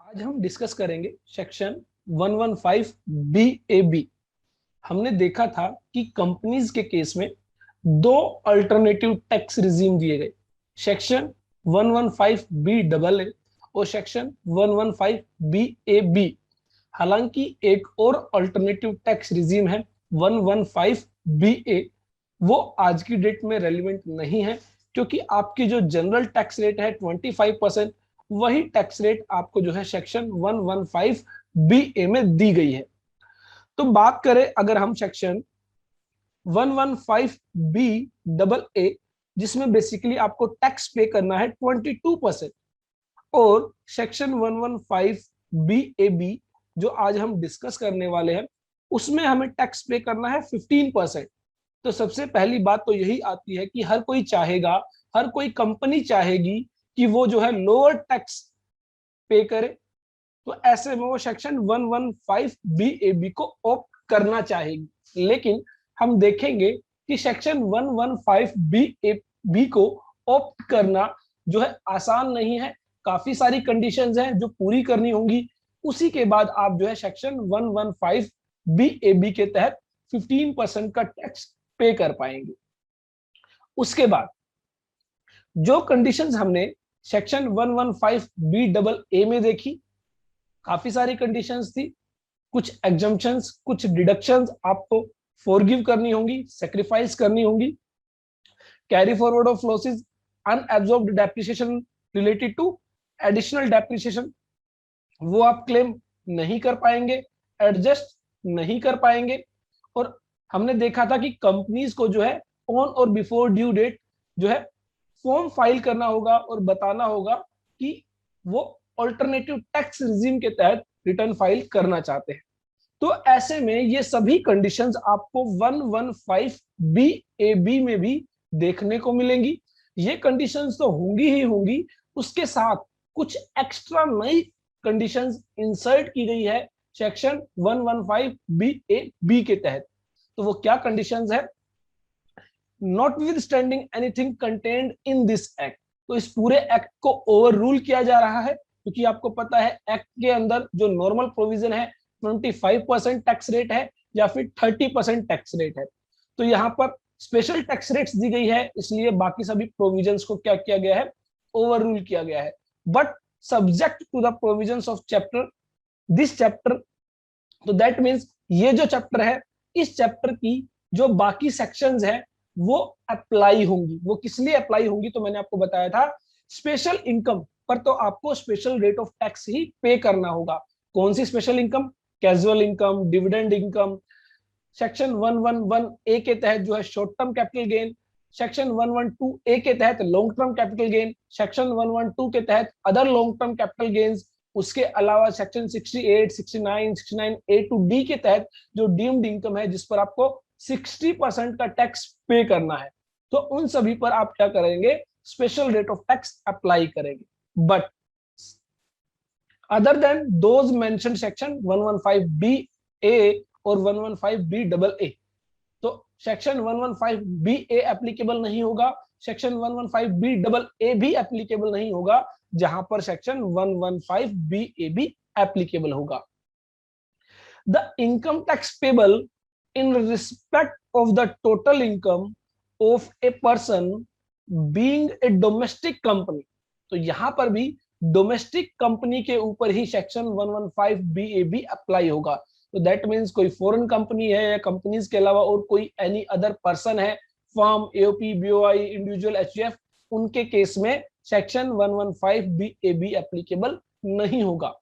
आज हम डिस्कस करेंगे सेक्शन 115 बी ए बी। हमने देखा था कि कंपनीज के केस में दो अल्टरनेटिव टैक्स रिजीम दिए गए, सेक्शन 115 बी डबल ए और सेक्शन 115 बी ए बी। हालांकि एक और अल्टरनेटिव टैक्स रिजीम है 115 बी ए, वो आज की डेट में रेलिवेंट नहीं है, क्योंकि आपकी जो जनरल टैक्स रेट है 25%, वही टैक्स रेट आपको जो है सेक्शन 115 बी ए में दी गई है। तो बात करें अगर हम सेक्शन 115 बी डबल ए, जिसमें बेसिकली आपको टैक्स पे करना है 22%, और सेक्शन 115 बी ए बी जो आज हम डिस्कस करने वाले हैं, उसमें हमें टैक्स पे करना है 15%। तो सबसे पहली बात तो यही आती है कि हर कोई चाहेगा, हर कोई कंपनी चाहेगी कि वो जो है लोअर टैक्स पे करे, तो ऐसे में वो सेक्शन 115 बी ए बी को ऑप्ट करना चाहेगी। लेकिन हम देखेंगे कि सेक्शन 115 बी ए बी को ऑप्ट करना जो है आसान नहीं है, काफी सारी कंडीशंस हैं जो पूरी करनी होंगी। उसी के बाद आप जो है सेक्शन 115 बी ए बी के तहत 15% का टैक्स पे कर पाएंगे। उसके बाद जो कंडीशंस हमने सेक्शन 115 बी डबल ए में देखी, काफी सारी कंडीशंस थी। कुछ एग्जम्पशंस, कुछ डिडक्शंस आपको फॉरगिव करनी होंगी, सेक्रीफाइस करनी होंगी। Carry forward of losses, unabsorbed depreciation related to additional depreciation, वो आप क्लेम नहीं कर पाएंगे, एडजस्ट नहीं कर पाएंगे। और हमने देखा था कि कंपनीज को जो है on or before due date जो है फॉर्म फाइल करना होगा और बताना होगा कि वो ऑल्टरनेटिव टैक्स रिजीम के तहत रिटर्न फाइल करना चाहते हैं। तो ऐसे में ये सभी कंडीशंस आपको 115 बी ए बी में भी देखने को मिलेंगी। ये कंडीशंस तो होंगी ही होंगी, उसके साथ कुछ एक्स्ट्रा नई कंडीशंस इंसर्ट की गई है सेक्शन 115 बी ए बी के तहत। तो वो क्या कंडीशंस है? Notwithstanding anything contained in this act, तो इस पूरे एक्ट को ओवर रूल किया जा रहा है, क्योंकि आपको पता है एक्ट के अंदर जो नॉर्मल प्रोविजन है 25% टैक्स रेट है या फिर 30% टैक्स रेट है। तो यहाँ पर स्पेशल टैक्स रेट्स दी गई है, इसलिए बाकी सभी प्रोविजंस को क्या किया गया है? ओवर रूल किया गया है। But subject to the provisions of chapter this chapter, तो दैट मीन्स ये जो चैप्टर है, इस चैप्टर की जो बाकी सेक्शंस हैं वो अप्लाई होंगी। वो किस लिए अप्लाई होंगी? तो मैंने आपको बताया था, स्पेशल इनकम पर तो आपको स्पेशल रेट ऑफ टैक्स ही पे करना होगा। कौन सी special income? Casual income, dividend income. Section 111 A के तहत जो है short term capital gain, section 112 A के तहत long term capital gain, section 112 के तहत other long term capital gains. उसके अलावा सेक्शन 68, 69, 69 ए टू डी के तहत जो डीम्ड इनकम है, जिस पर आपको 60% का टैक्स पे करना है, तो उन सभी पर आप क्या करेंगे? Special rate of tax apply करेंगे। But other than those mention section 115 B A और 115 बी डबल ए, तो सेक्शन 115 बी ए एप्लीकेबल नहीं होगा, सेक्शन 115 बी डबल ए भी एप्लीकेबल नहीं होगा, जहां पर section 115 B A B applicable होगा। The income tax payable in respect of the total income of a person being a domestic company, तो यहां पर भी डोमेस्टिक कंपनी के ऊपर ही section 115 B A B apply होगा। तो दैट मीन्स कोई फॉरेन कंपनी है या कंपनीज के अलावा और कोई एनी अदर पर्सन है, firm, AOP, BOI, individual, HUF, उनके केस में section 115 B A B applicable नहीं होगा।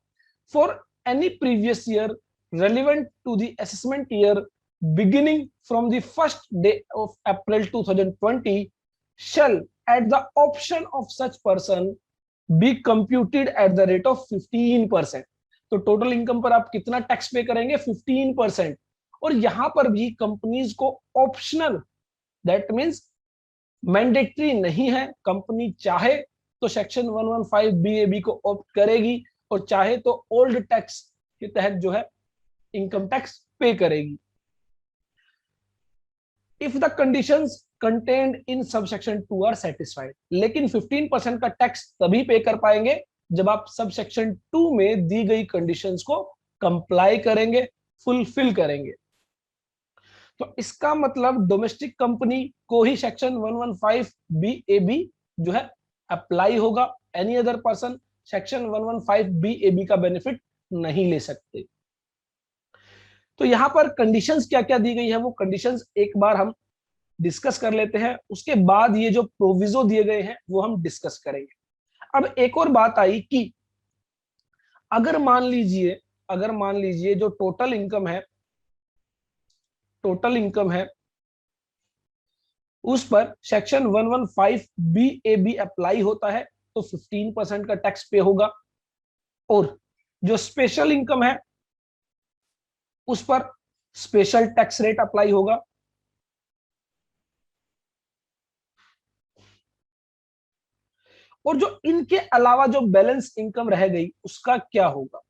For any previous year relevant to the assessment year beginning from the first day of April 2020 shall at the option of such person be computed at the rate of 15%। तो total income पर आप कितना tax पे करेंगे? 15%। और यहां पर भी कंपनीज को ऑप्शनल, दैट मींस मैंडेटरी नहीं है, कंपनी चाहे तो सेक्शन 115 बी ए बी को ऑप्ट करेगी और चाहे तो ओल्ड टैक्स के तहत जो है इनकम टैक्स पे करेगी। If the conditions contained in subsection 2 are satisfied, लेकिन 15% का टैक्स तभी पे कर पाएंगे जब आप सब सेक्शन 2 में दी गई कंडीशंस को कंप्लाई करेंगे, फुलफिल करेंगे। तो इसका मतलब डोमेस्टिक कंपनी को ही सेक्शन 115 बी ए बी जो है अप्लाई होगा। Any other person section 115 B A B का बेनिफिट नहीं ले सकते। तो यहां पर कंडीशंस क्या क्या दी गई है वो कंडीशंस एक बार हम डिस्कस कर लेते हैं, उसके बाद ये जो प्रोविजो दिए गए हैं वो हम डिस्कस करेंगे। अब एक और बात आई कि अगर मान लीजिए जो टोटल इनकम है उस पर section 115 B A B apply होता है तो 15% का टैक्स पे होगा, और जो स्पेशल इनकम है उस पर स्पेशल टैक्स रेट अप्लाई होगा। और जो इनके अलावा जो बैलेंस इनकम रह गई उसका क्या होगा,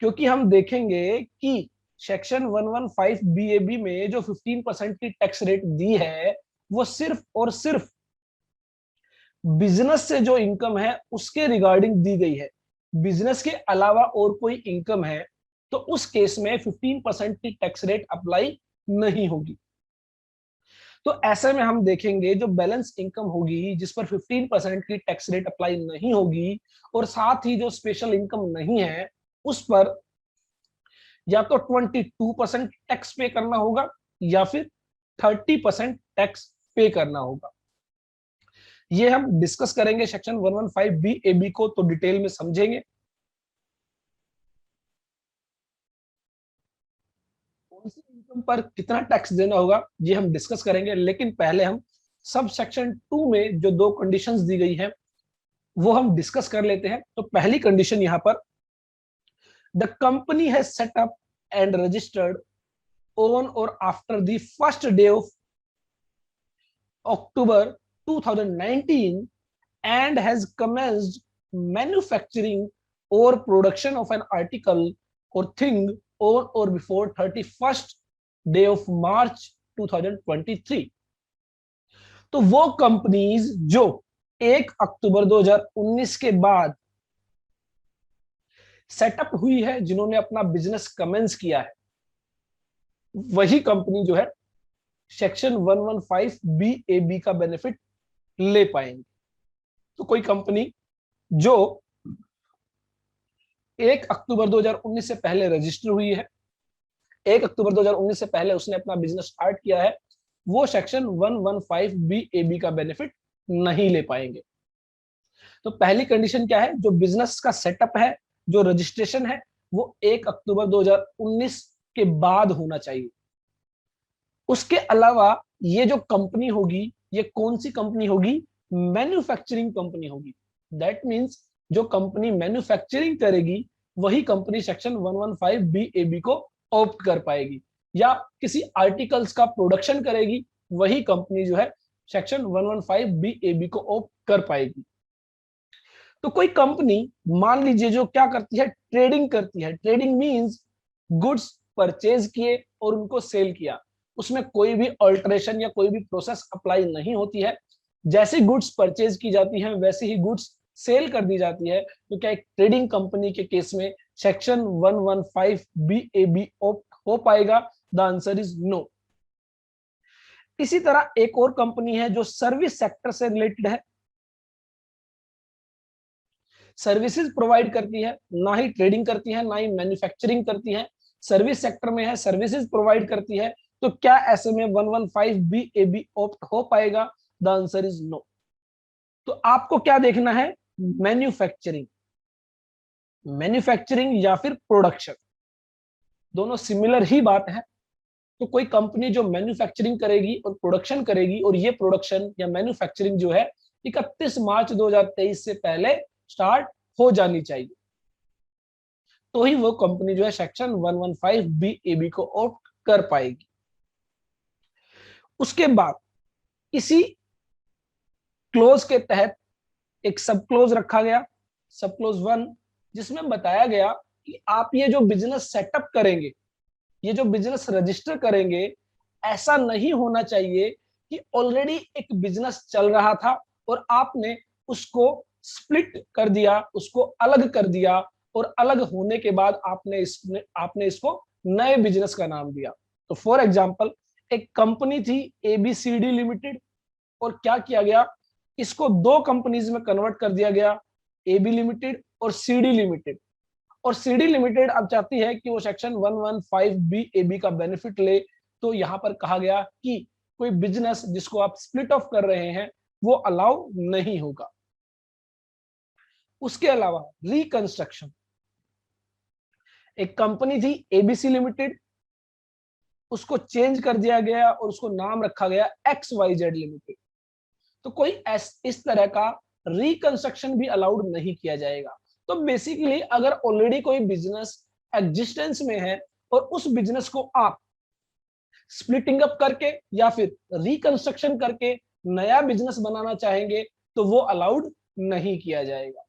क्योंकि हम देखेंगे कि सेक्शन 115 बीएबी में जो 15% की टैक्स रेट दी है वो सिर्फ और सिर्फ बिजनेस से जो इनकम है उसके रिगार्डिंग दी गई है। बिजनेस के अलावा और कोई इनकम है तो उस केस में 15% की टैक्स रेट अप्लाई नहीं होगी। तो ऐसे में हम देखेंगे जो बैलेंस इनकम होगी जिस पर 15% की टैक्स रेट अप्लाई नहीं होगी, और साथ ही जो स्पेशल इनकम नहीं है उस पर या तो 22% टैक्स पे करना होगा या फिर 30% टैक्स पे करना होगा। ये हम डिस्कस करेंगे सेक्शन 115 बी ए बी को, तो डिटेल में समझेंगे। कौन सी इनकम पर कितना टैक्स देना होगा ये हम डिस्कस करेंगे, लेकिन पहले हम सब सेक्शन 2 में जो दो कंडीशंस दी गई है वो हम डिस्कस कर लेते हैं। तो पहली कंडीशन यहां पर, the company has set up and registered on or after the first day of October 2019 and has commenced manufacturing or production of an article or thing on or before 31st day of March 2023। तो वो companies जो 1 अक्टूबर 2019 के बाद setup हुई है, जिन्होंने अपना business commence किया है, वही कंपनी जो है सेक्शन 115 बी ए बी का बेनिफिट ले पाएंगे। तो कोई कंपनी जो 1 अक्टूबर 2019 से पहले रजिस्टर हुई है, 1 अक्टूबर 2019 से पहले उसने अपना बिजनेस स्टार्ट किया है, वो सेक्शन 115 बी ए बी का बेनिफिट नहीं ले पाएंगे। तो पहली कंडीशन क्या है, जो बिजनेस का सेटअप है, जो रजिस्ट्रेशन है, वो 1 अक्टूबर 2019 के बाद होना चाहिए। उसके अलावा ये जो कंपनी होगी ये कौन सी कंपनी होगी, मैन्युफैक्चरिंग कंपनी होगी। दैट मींस जो कंपनी मैन्युफैक्चरिंग करेगी वही company section 115 B A B को ऑप्ट कर पाएगी, या किसी आर्टिकल्स का प्रोडक्शन करेगी वही कंपनी जो है सेक्शन 115 बी ए बी को ऑप्ट कर पाएगी। तो कोई कंपनी मान लीजिए जो क्या करती है, ट्रेडिंग करती है। ट्रेडिंग मींस गुड्स परचेज किए और उनको सेल किया, उसमें कोई भी अल्टरेशन या कोई भी प्रोसेस अप्लाई नहीं होती है। जैसी गुड्स परचेज की जाती हैं वैसे ही गुड्स सेल कर दी जाती है। तो क्या एक ट्रेडिंग कंपनी के केस में section 115 B A B opt हो पाएगा? The answer is no. इसी तरह एक और कंपनी है जो सर्विस सेक्टर से रिलेटेड है, सर्विसेज प्रोवाइड करती है, ना ही ट्रेडिंग करती है ना ही मैन्युफैक्चरिंग करती है, सर्विस सेक्टर में है, सर्विसेज प्रोवाइड करती है। तो क्या ऐसे में 115 बी ए बी ऑप्ट हो पाएगा? The answer is no. तो आपको क्या देखना है, मैन्युफैक्चरिंग, या फिर प्रोडक्शन, दोनों सिमिलर ही बात है। तो कोई कंपनी जो मैन्युफैक्चरिंग करेगी और प्रोडक्शन करेगी, और ये प्रोडक्शन या मैन्युफैक्चरिंग जो है 31 मार्च 2023 से पहले स्टार्ट हो जानी चाहिए, तो ही वो कंपनी जो है सेक्शन 115 बी ए बी को ऑप्ट कर पाएगी। उसके बाद इसी क्लोज के तहत एक सब क्लोज रखा गया, सब क्लोज 1, जिसमें बताया गया कि आप ये जो बिजनेस सेटअप करेंगे, ये जो बिजनेस रजिस्टर करेंगे, ऐसा नहीं होना चाहिए कि ऑलरेडी एक बिजनेस चल रहा था और आपने उसको स्प्लिट कर दिया, उसको अलग कर दिया, और अलग होने के बाद आपने इसको नए बिजनेस का नाम दिया। तो फॉर एग्जांपल, एक कंपनी थी एबीसीडी लिमिटेड, और क्या किया गया, इसको दो कंपनीज में कन्वर्ट कर दिया गया, एबी लिमिटेड और सीडी लिमिटेड। और सीडी लिमिटेड अब चाहती है कि वो सेक्शन 115 बी एबी का बेनिफिट ले। तो यहां पर कहा गया कि कोई बिजनेस जिसको आप स्प्लिट ऑफ कर रहे हैं वो अलाउ नहीं होगा। उसके अलावा रिकंस्ट्रक्शन, एक कंपनी थी एबीसी लिमिटेड, उसको चेंज कर दिया गया और उसको नाम रखा गया XYZ लिमिटेड। तो कोई इस तरह का रिकंस्ट्रक्शन भी अलाउड नहीं किया जाएगा। तो बेसिकली अगर ऑलरेडी कोई बिजनेस एग्जिस्टेंस में है और उस बिजनेस को आप स्प्लिटिंग अप करके या फिर रिकंस्ट्रक्शन करके नया बिजनेस बनाना चाहेंगे तो वो अलाउड नहीं किया जाएगा।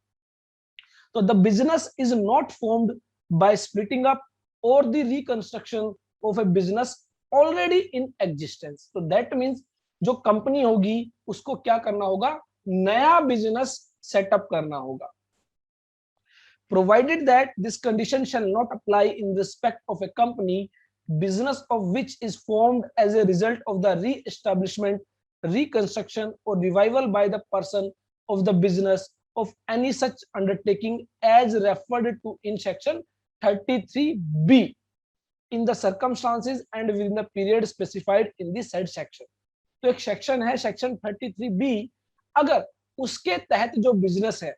तो the business is not formed by splitting up और the reconstruction of a business already in existence. तो दैट मीन्स जो कंपनी होगी उसको क्या करना होगा, नया बिजनेस सेटअप करना होगा। Provided that this condition shall not apply in respect of a company, business of which is formed as a result of the re-establishment, reconstruction or revival by the person of the business of any such undertaking as referred to in section 33B in the circumstances and within the period specified in the said section। तो एक section है section 33B, अगर उसके तहत जो business है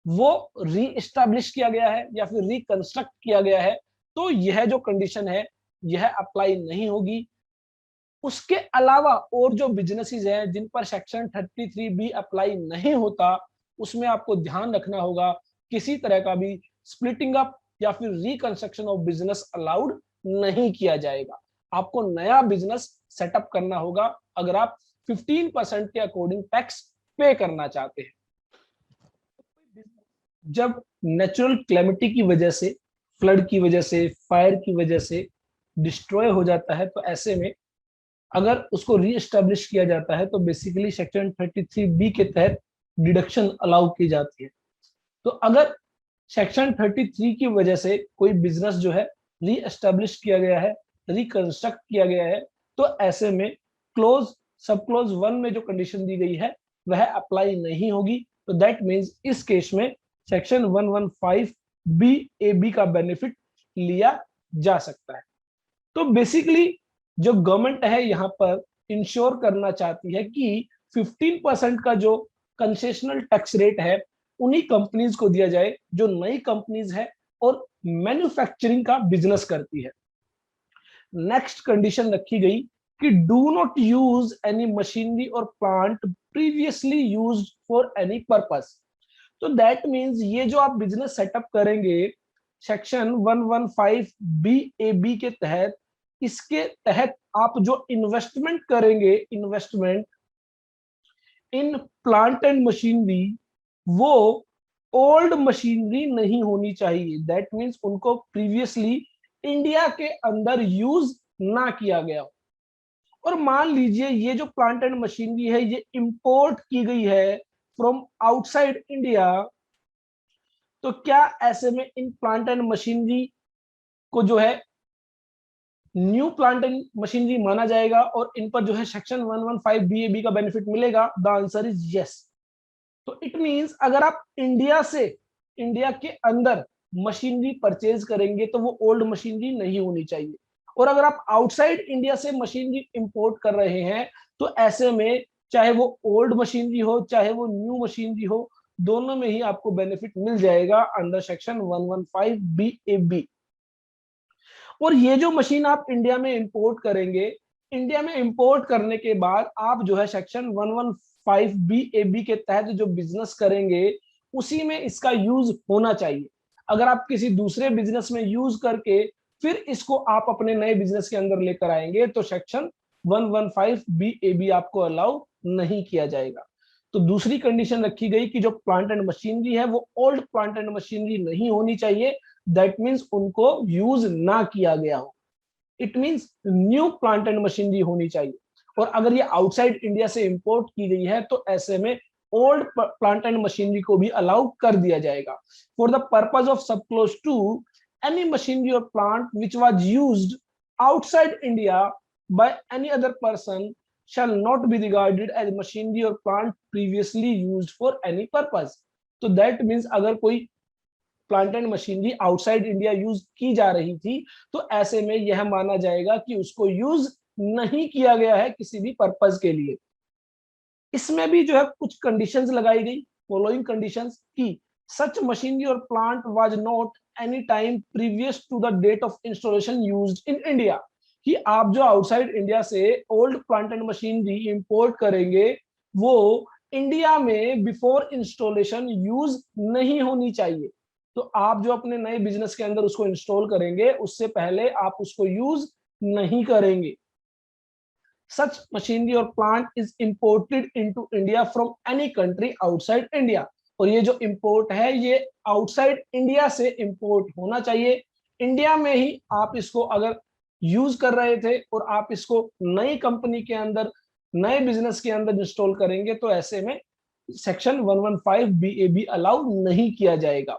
वो re-establish किया गया है या फिर रिकंस्ट्रक्ट किया गया है तो यह जो कंडीशन है यह अप्लाई नहीं होगी। उसके अलावा और जो बिजनेसेस हैं जिन पर सेक्शन 33B अप्लाई नहीं होता उसमें आपको ध्यान रखना होगा किसी तरह का भी स्प्लिटिंग अप या फिर रिकंस्ट्रक्शन ऑफ बिजनेस अलाउड नहीं किया जाएगा। आपको नया बिजनेस सेटअप करना होगा अगर आप 15% के अकॉर्डिंग टैक्स पे करना चाहते हैं। जब नेचुरल क्लेमिटी की वजह से, फ्लड की वजह से, फायर की वजह से डिस्ट्रॉय हो जाता है तो ऐसे में अगर उसको रीएस्टैब्लिश किया जाता है तो बेसिकली सेक्शन 33B के तहत डिडक्शन अलाउ की जाती है। तो अगर सेक्शन 33 की वजह से कोई बिजनेस जो है रीएस्टैब्लिश किया गया है, रिकंस्ट्रक्ट किया गया है, तो ऐसे में क्लोज सब क्लोज 1 में जो कंडीशन दी गई है वह अप्लाई नहीं होगी। तो दैट मीन्स इस केस में सेक्शन 115BAB का बेनिफिट लिया जा सकता है। तो बेसिकली जो गवर्नमेंट है यहाँ पर इंश्योर करना चाहती है कि 15% का जो कंसेशनल टैक्स रेट है उन्हीं कंपनीज को दिया जाए जो नई कंपनीज है और मैन्युफैक्चरिंग का बिजनेस करती है। नेक्स्ट कंडीशन रखी गई कि do not use any machinery और plant previously used for any purpose. तो दैट मीन्स ये जो आप बिजनेस सेटअप करेंगे सेक्शन 115BAB के तहत, इसके तहत आप जो इन्वेस्टमेंट करेंगे, investment in plant and machinery, वो ओल्ड मशीनरी नहीं होनी चाहिए। दैट मीन्स उनको प्रीवियसली इंडिया के अंदर यूज ना किया गया। और मान लीजिए ये जो प्लांट एंड मशीनरी है ये इंपोर्ट की गई है फ्रॉम आउटसाइड इंडिया, तो क्या ऐसे में इन प्लांट एंड मशीनरी को जो है न्यू प्लांट एंड मशीनरी माना जाएगा और इन पर जो है सेक्शन 115BAB का बेनिफिट मिलेगा? The answer is yes. तो इट मींस अगर आप इंडिया के अंदर मशीनरी परचेज करेंगे तो वो ओल्ड मशीनरी नहीं होनी चाहिए, और अगर आप आउटसाइड इंडिया से मशीनरी इंपोर्ट कर रहे हैं तो ऐसे में चाहे वो ओल्ड मशीनरी हो चाहे वो न्यू मशीनरी हो, दोनों में ही आपको बेनिफिट मिल जाएगा अंडर सेक्शन 115BAB। और ये जो मशीन आप इंडिया में इंपोर्ट करेंगे, इंडिया में इंपोर्ट करने के बाद आप जो है सेक्शन 115BAB के तहत जो बिजनेस करेंगे उसी में इसका यूज होना चाहिए। अगर आप किसी दूसरे बिजनेस में यूज करके फिर इसको आप अपने नए बिजनेस के अंदर लेकर आएंगे तो सेक्शन 115BAB आपको अलाउ नहीं किया जाएगा। तो दूसरी कंडीशन रखी गई कि जो प्लांट एंड मशीनरी है वो ओल्ड प्लांट एंड मशीनरी नहीं होनी चाहिए। दैट मीन्स उनको यूज ना किया गया हो। It means new plant and machinery होनी चाहिए। और अगर ये आउटसाइड इंडिया से इंपोर्ट की गई है तो ऐसे में ओल्ड प्लांट एंड मशीनरी को भी अलाउ कर दिया जाएगा। For the purpose of sub clause two any machinery or plant which was used outside India by any other person shall not be regarded as machinery or plant previously used for any purpose। तो that means अगर कोई plant and machinery outside India use की जा रही थी तो ऐसे में यह माना जाएगा कि उसको यूज नहीं किया गया है किसी भी पर्पज के लिए। इसमें भी जो है कुछ कंडीशंस लगाई गई, फॉलोइंग कंडीशंस की सच मशीनरी और plant was not any time previous to the date of installation used in India, कि आप जो आउटसाइड इंडिया से old plant and machinery import करेंगे वो इंडिया में बिफोर इंस्टॉलेशन यूज नहीं होनी चाहिए। तो आप जो अपने नए बिजनेस के अंदर उसको इंस्टॉल करेंगे उससे पहले आप उसको यूज नहीं करेंगे। Such machinery or plant is imported into India from any country outside India। और ये जो इंपोर्ट है ये आउटसाइड इंडिया से इंपोर्ट होना चाहिए। इंडिया में ही आप इसको अगर यूज कर रहे थे और आप इसको नई कंपनी के अंदर नए बिजनेस के अंदर इंस्टॉल करेंगे तो ऐसे में सेक्शन 115 BAB अलाउ नहीं किया जाएगा।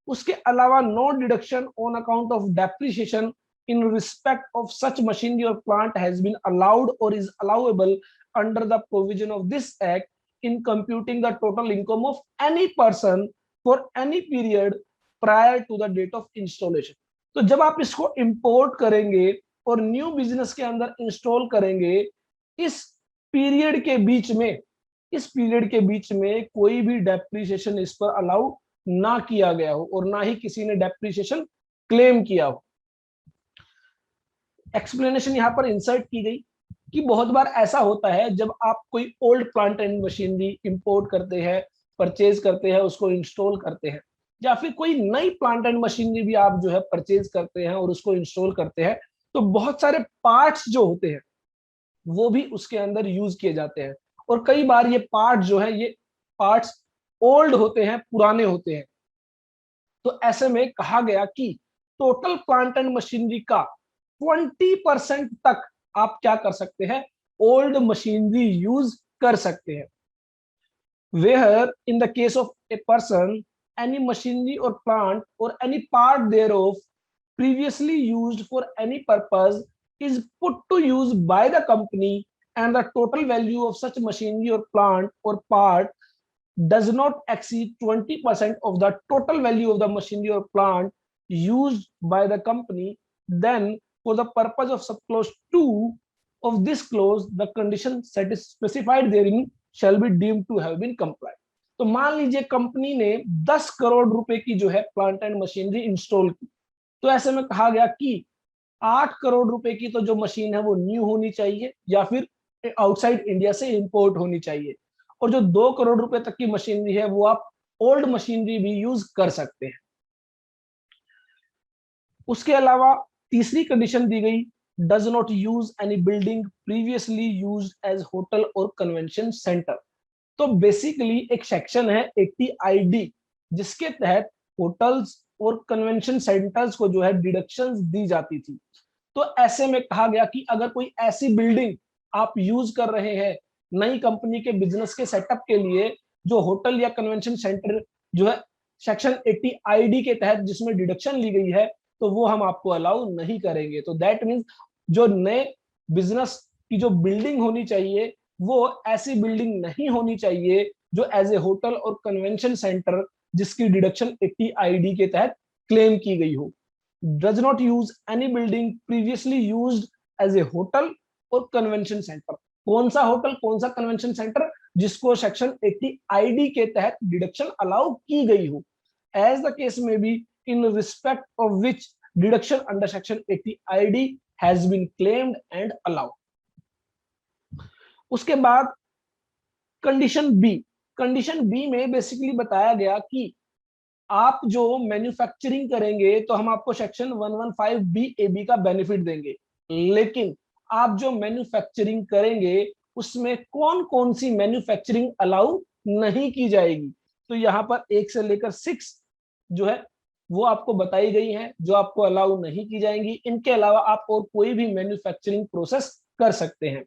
उसके अलावा no deduction on account of depreciation in respect of such machinery or plant has been allowed or is allowable under the provision of this act in computing the total income of any person for any period prior to the date of installation। तो जब आप इसको import करेंगे और new business के अंदर install करेंगे इस पीरियड के बीच में कोई भी डेप्रिसिएशन इस पर अलाउ ना किया गया हो और ना ही किसी ने डेप्रिसिएशन क्लेम किया हो। एक्सप्लेनेशन यहाँ पर इंसर्ट की गई कि बहुत बार ऐसा होता है जब आप कोई old plant and machinery import करते हैं, परचेज करते हैं, उसको इंस्टॉल करते हैं, या फिर कोई नई प्लांट एंड मशीनरी भी आप जो है परचेज करते हैं और उसको इंस्टॉल करते हैं तो बहुत सारे पार्ट्स जो होते हैं वो भी उसके अंदर यूज किए जाते हैं और कई बार ये पार्ट जो है ये पार्ट्स ओल्ड होते हैं, पुराने होते हैं। तो ऐसे में कहा गया कि टोटल प्लांट एंड मशीनरी का 20% तक आप क्या कर सकते हैं, ओल्ड मशीनरी यूज कर सकते हैं। Where in the case of a person any machinery और plant or any part thereof previously used for any purpose is put to use by the company and the total value of such machinery or plant or part does not exceed 20% of the total value of the machinery or plant used by the company, then for the purpose of subclause 2 of this clause the condition specified therein shall be deemed to have been complied। तो मान लीजिए company ने 10 करोड़ रुपए की जो है plant and machinery install की, तो ऐसे में कहा गया कि 8 करोड़ रुपए की तो जो मशीन है वो न्यू होनी चाहिए या फिर आउटसाइड इंडिया से इंपोर्ट होनी चाहिए और जो 2 करोड़ रुपए तक की मशीनरी है वो आप ओल्ड मशीनरी भी यूज कर सकते हैं। उसके अलावा तीसरी कंडीशन दी गई does not use any building previously used as hotel or convention centre. तो बेसिकली एक सेक्शन है 80 ID जिसके तहत होटल्स और कन्वेंशन सेंटर्स को जो है डिडक्शंस दी जाती थी। तो ऐसे में कहा गया कि अगर कोई ऐसी बिल्डिंग आप यूज कर रहे हैं नई कंपनी के बिजनेस के सेटअप के लिए जो होटल या कन्वेंशन सेंटर जो है सेक्शन 80 ID के तहत जिसमें डिडक्शन ली गई है तो वो हम आपको अलाउ नहीं करेंगे। तो दैट मीन्स जो नए बिजनेस की जो बिल्डिंग होनी चाहिए वो ऐसी बिल्डिंग नहीं होनी चाहिए जो as a hotel or convention centre जिसकी डिडक्शन 80 ID के तहत क्लेम की गई हो। Does not use any building previously used as a hotel or convention centre. कौन सा होटल कौन सा कन्वेंशन सेंटर जिसको सेक्शन 80 ID के तहत डिडक्शन अलाउ की गई हो, as the case may be in respect of which deduction under section 80 ID has been claimed and allowed। उसके बाद कंडीशन बी में बेसिकली बताया गया कि आप जो मैन्युफैक्चरिंग करेंगे तो हम आपको सेक्शन 115 BAB का बेनिफिट देंगे, लेकिन आप जो मैन्युफैक्चरिंग करेंगे उसमें कौन कौन सी मैन्युफैक्चरिंग अलाउ नहीं की जाएगी। तो यहाँ पर 1 से लेकर 6 जो है वो आपको बताई गई हैं जो आपको अलाउ नहीं की जाएंगी। इनके अलावा आप और कोई भी मैन्युफैक्चरिंग प्रोसेस कर सकते हैं।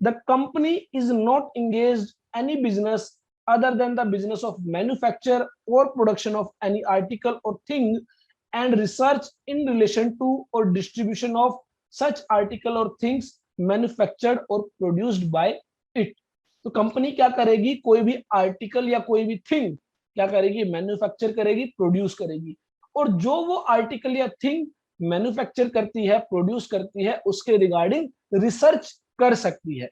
The company is not engaged any business other than the business of manufacture or production of any article or thing and research in relation to or distribution of such article or things manufactured or produced by it। तो company क्या करेगी, कोई भी article या कोई भी thing क्या करेगी, मैन्युफैक्चर करेगी, प्रोड्यूस करेगी, और जो वो आर्टिकल या थिंग मैन्युफैक्चर करती है, प्रोड्यूस करती है, उसके रिगार्डिंग रिसर्च कर सकती है।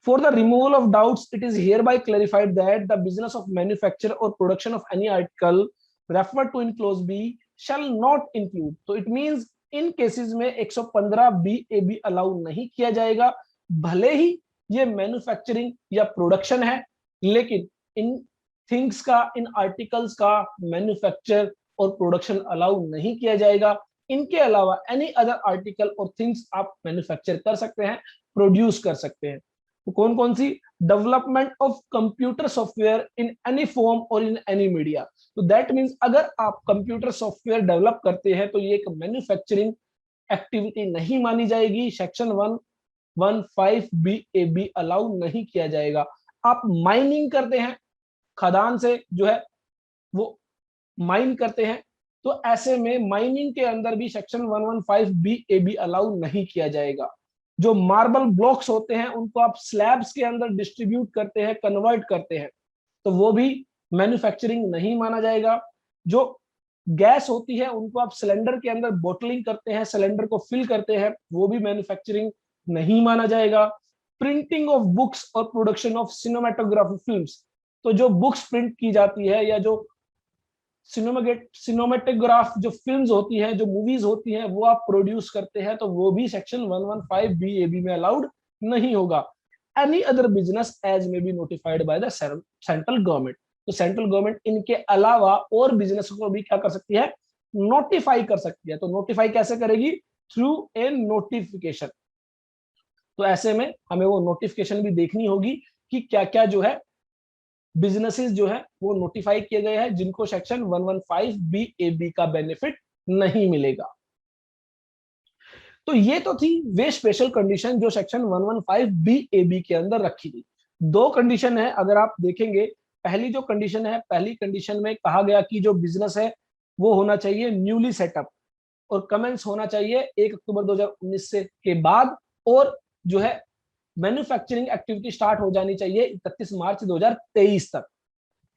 For the removal of doubts, it is hereby clarified that the business of manufacture or production of any article referred to in clause B shall not include। तो it means in cases में 115 BAB allow नहीं किया जाएगा, भले ही ये manufacturing या production है, लेकिन इन थिंग्स का, इन आर्टिकल्स का मैन्युफैक्चर और प्रोडक्शन अलाउ नहीं किया जाएगा। इनके अलावा एनी अदर आर्टिकल और थिंग्स आप मैन्युफैक्चर कर सकते हैं, प्रोड्यूस कर सकते हैं। तो कौन कौन सी, development of computer software in any form और इन एनी मीडिया। तो दैट मींस अगर आप कंप्यूटर सॉफ्टवेयर डेवलप करते हैं तो ये एक मैन्युफैक्चरिंग एक्टिविटी नहीं मानी जाएगी, सेक्शन 115 BAB अलाउ नहीं किया जाएगा। आप माइनिंग करते हैं, खदान से जो है वो माइन करते हैं, तो ऐसे में माइनिंग के अंदर भी सेक्शन 115 BAB अलाउ नहीं किया जाएगा। जो मार्बल ब्लॉक्स होते हैं उनको आप स्लैब्स के अंदर डिस्ट्रीब्यूट करते हैं, कन्वर्ट करते हैं, तो वो भी मैन्युफैक्चरिंग नहीं माना जाएगा। जो गैस होती है उनको आप सिलेंडर के अंदर बोटलिंग करते हैं, सिलेंडर को फिल करते हैं, वो भी मैन्युफैक्चरिंग नहीं माना जाएगा। प्रिंटिंग ऑफ बुक्स और प्रोडक्शन ऑफ सिनेमेटोग्राफी फिल्म्स, तो जो बुक्स प्रिंट की जाती है या जो सिनेमेटोग्राफ जो फिल्म्स होती हैं, जो मूवीज होती हैं, वो आप प्रोड्यूस करते हैं, तो वो भी सेक्शन 115 BAB में अलाउड नहीं होगा। एनी अदर बिजनेस एज में be notified by the central government, तो सेंट्रल गवर्नमेंट इनके अलावा और बिजनेस को भी क्या कर सकती है, नोटिफाई कर सकती है। तो नोटिफाई कैसे करेगी, थ्रू ए नोटिफिकेशन। तो ऐसे में हमें वो नोटिफिकेशन भी देखनी होगी कि क्या क्या जो है बिजनेसेस जो है वो नोटिफाई किए गए हैं जिनको सेक्शन 115 BAB का बेनिफिट नहीं मिलेगा। तो ये तो थी वे स्पेशल कंडीशन जो सेक्शन 115 BAB के अंदर रखी थी। दो कंडीशन है, अगर आप देखेंगे, पहली जो कंडीशन है, पहली कंडीशन में कहा गया कि जो बिजनेस है वो होना चाहिए न्यूली सेटअप और कमेंस होना चाहिए 1 अक्टूबर 2019 से के बाद, और जो है मैन्युफैक्चरिंग एक्टिविटी स्टार्ट हो जानी चाहिए 31 मार्च 2023 तक।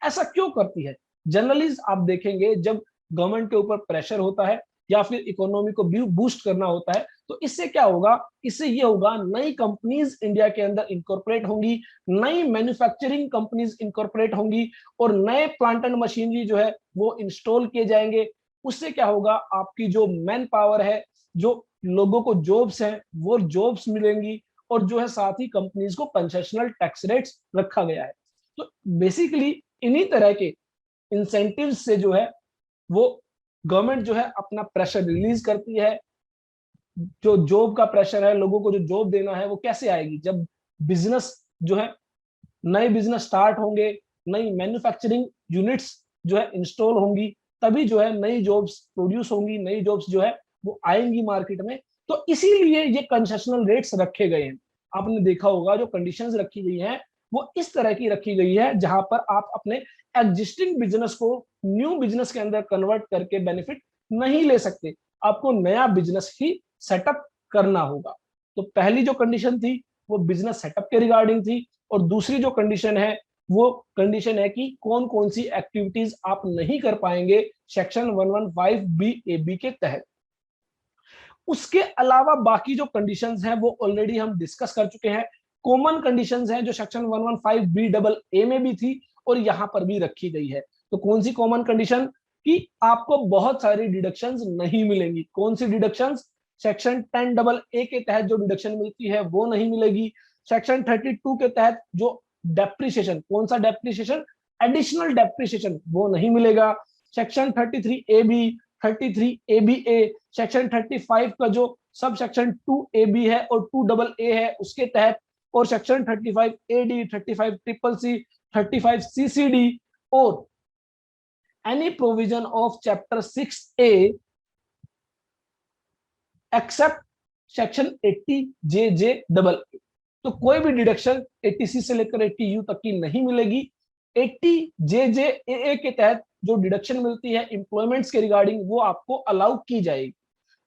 ऐसा क्यों करती है, जनरली आप देखेंगे जब गवर्नमेंट के ऊपर प्रेशर होता है या फिर इकोनॉमी को बूस्ट करना होता है, तो इससे क्या होगा, इससे ये होगा नई कंपनीज इंडिया के अंदर इनकॉर्पोरेट होंगी, नई मैन्युफैक्चरिंग कंपनीज इनकॉर्पोरेट होंगी और नए प्लांट एंड मशीनरी जो है वो इंस्टॉल किए जाएंगे। उससे क्या होगा, आपकी जो मैन पावर है, जो लोगों को जॉब्स हैं, वो जॉब्स मिलेंगी, और जो है साथ ही कंपनीज को कंसेशनल टैक्स रेट्स रखा गया है। तो बेसिकली इन्हीं तरह के इंसेंटिव से जो है वो गवर्नमेंट जो है अपना प्रेशर रिलीज करती है। जो जॉब का प्रेशर है, लोगों को जो जॉब देना है, वो कैसे आएगी, जब बिजनेस जो है, नए बिजनेस स्टार्ट होंगे, नई मैन्युफैक्चरिंग यूनिट्स जो है इंस्टॉल होंगी, तभी जो है नई जॉब्स प्रोड्यूस होंगी, नई जॉब्स जो है वो आएंगी मार्केट में। तो इसीलिए ये कंसेशनल रेट्स रखे गए हैं। आपने देखा होगा जो कंडीशंस रखी गई हैं वो इस तरह की रखी गई है जहां पर आप अपने एग्जिस्टिंग बिजनेस को न्यू बिजनेस के अंदर कन्वर्ट करके बेनिफिट नहीं ले सकते, आपको नया बिजनेस ही सेटअप करना होगा। तो पहली जो कंडीशन थी वो बिजनेस सेटअप के रिगार्डिंग थी, और दूसरी जो कंडीशन है वो कंडीशन है कि कौन कौन सी एक्टिविटीज आप नहीं कर पाएंगे सेक्शन 115 BAB के तहत। उसके अलावा बाकी जो कंडीशंस हैं वो ऑलरेडी हम डिस्कस कर चुके हैं। कॉमन कंडीशंस हैं जो सेक्शन 115 BAA में भी थी और यहां पर भी रखी गई है। तो कौन सी कॉमन कंडीशन, कि आपको बहुत सारी डिडक्शंस नहीं मिलेंगी। कौन सी डिडक्शंस, सेक्शन 10AA के तहत जो डिडक्शन मिलती है वो नहीं मिलेगी। सेक्शन 32 के तहत जो डेप्रिसिएशन, कौन सा डेप्रिसिएशन, एडिशनल डेप्रिसिएशन, वो नहीं मिलेगा। सेक्शन 33AB, 33ABA, सेक्शन 35 का जो सब सेक्शन 2AB है और 2AA है उसके तहत, और सेक्शन 35AD, 35CCC, 35CCD और any provision of chapter 6A except section 80JJAA। तो कोई भी डिडक्शन 80C से लेकर 80U तक की नहीं मिलेगी। 80JJAA के तहत जो डिडक्शन मिलती है एम्प्लॉयमेंट्स के रिगार्डिंग वो आपको अलाउ की जाएगी।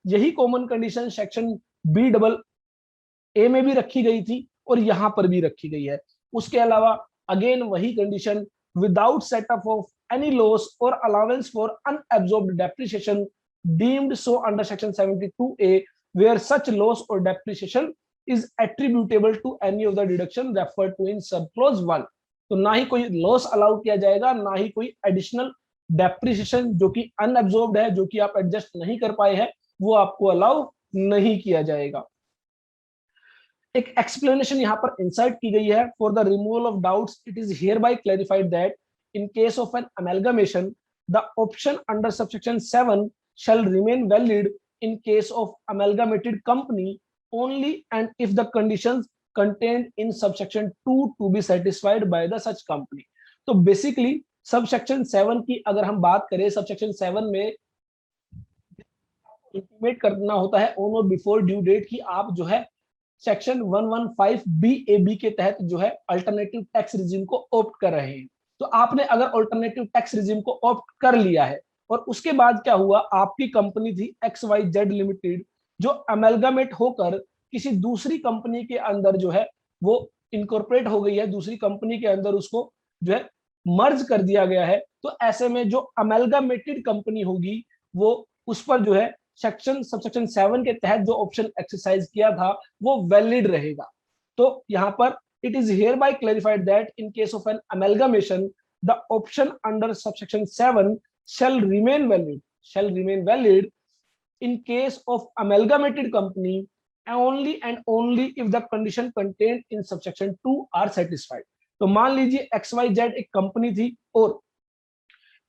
यही कॉमन कंडीशन सेक्शन BAA में भी रखी गई थी और यहां पर भी रखी गई है। उसके अलावा अगेन वही condition, without setup of any loss or allowance for unabsorbed depreciation deemed so under section 72A where such loss or depreciation is attributable to any of the deduction referred to in subclause 1। तो ना ही कोई loss allow किया जाएगा, ना ही कोई additional depreciation जो कि unabsorbed है, जो कि आप एडजस्ट नहीं कर पाए हैं, वो आपको अलाउ नहीं किया जाएगा। एक एक्सप्लेनेशन यहां पर इंसर्ट की गई है, for the removal of doubts it is here bye clarified that in case of an amalgamation the option under subsection 7 shall remain valid in case of amalgamated company only and if the conditions contained in subsection 2 to be satisfied by the such company। तो basically subsection 7 की अगर हम बात करें, subsection 7 में intimate करना होता है on or before due date की आप जो है सेक्शन 115BAB के तहत जो है अल्टरनेटिव टैक्स रिजीम को ऑप्ट कर रहे हैं। तो आपने अगर अल्टरनेटिव टैक्स रिजीम को ऑप्ट कर लिया है और उसके बाद क्या हुआ, आपकी कंपनी थी XYZ लिमिटेड जो अमेलगामेट होकर किसी दूसरी कंपनी के अंदर जो है वो इनकॉर्पोरेट हो गई है, दूसरी कंपनी के अंदर उसको जो है मर्ज कर दिया गया है। तो ऐसे में जो अमेलगामेटेड कंपनी होगी वो उस पर जो है सबसेक्शन 7 के तहत जो ऑप्शन एक्सरसाइज किया था वो वैलिड रहेगा। तो यहां पर it is hereby clarified that in case of an amalgamation the option under subsection 7 shall remain valid in case of amalgamated company only and only if the condition contained in subsection 2 are satisfied। तो मान लीजिए XYZ एक company थी और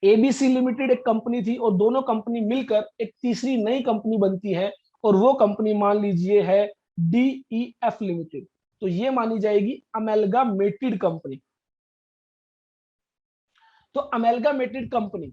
ABC limited एक company थी और दोनों कंपनी मिलकर एक तीसरी नई कंपनी बनती है और वो कंपनी मान लीजिए है DEF लिमिटेड। तो ये मानी जाएगी अमेलगामेटेड कंपनी। तो अमेलगामेटेड कंपनी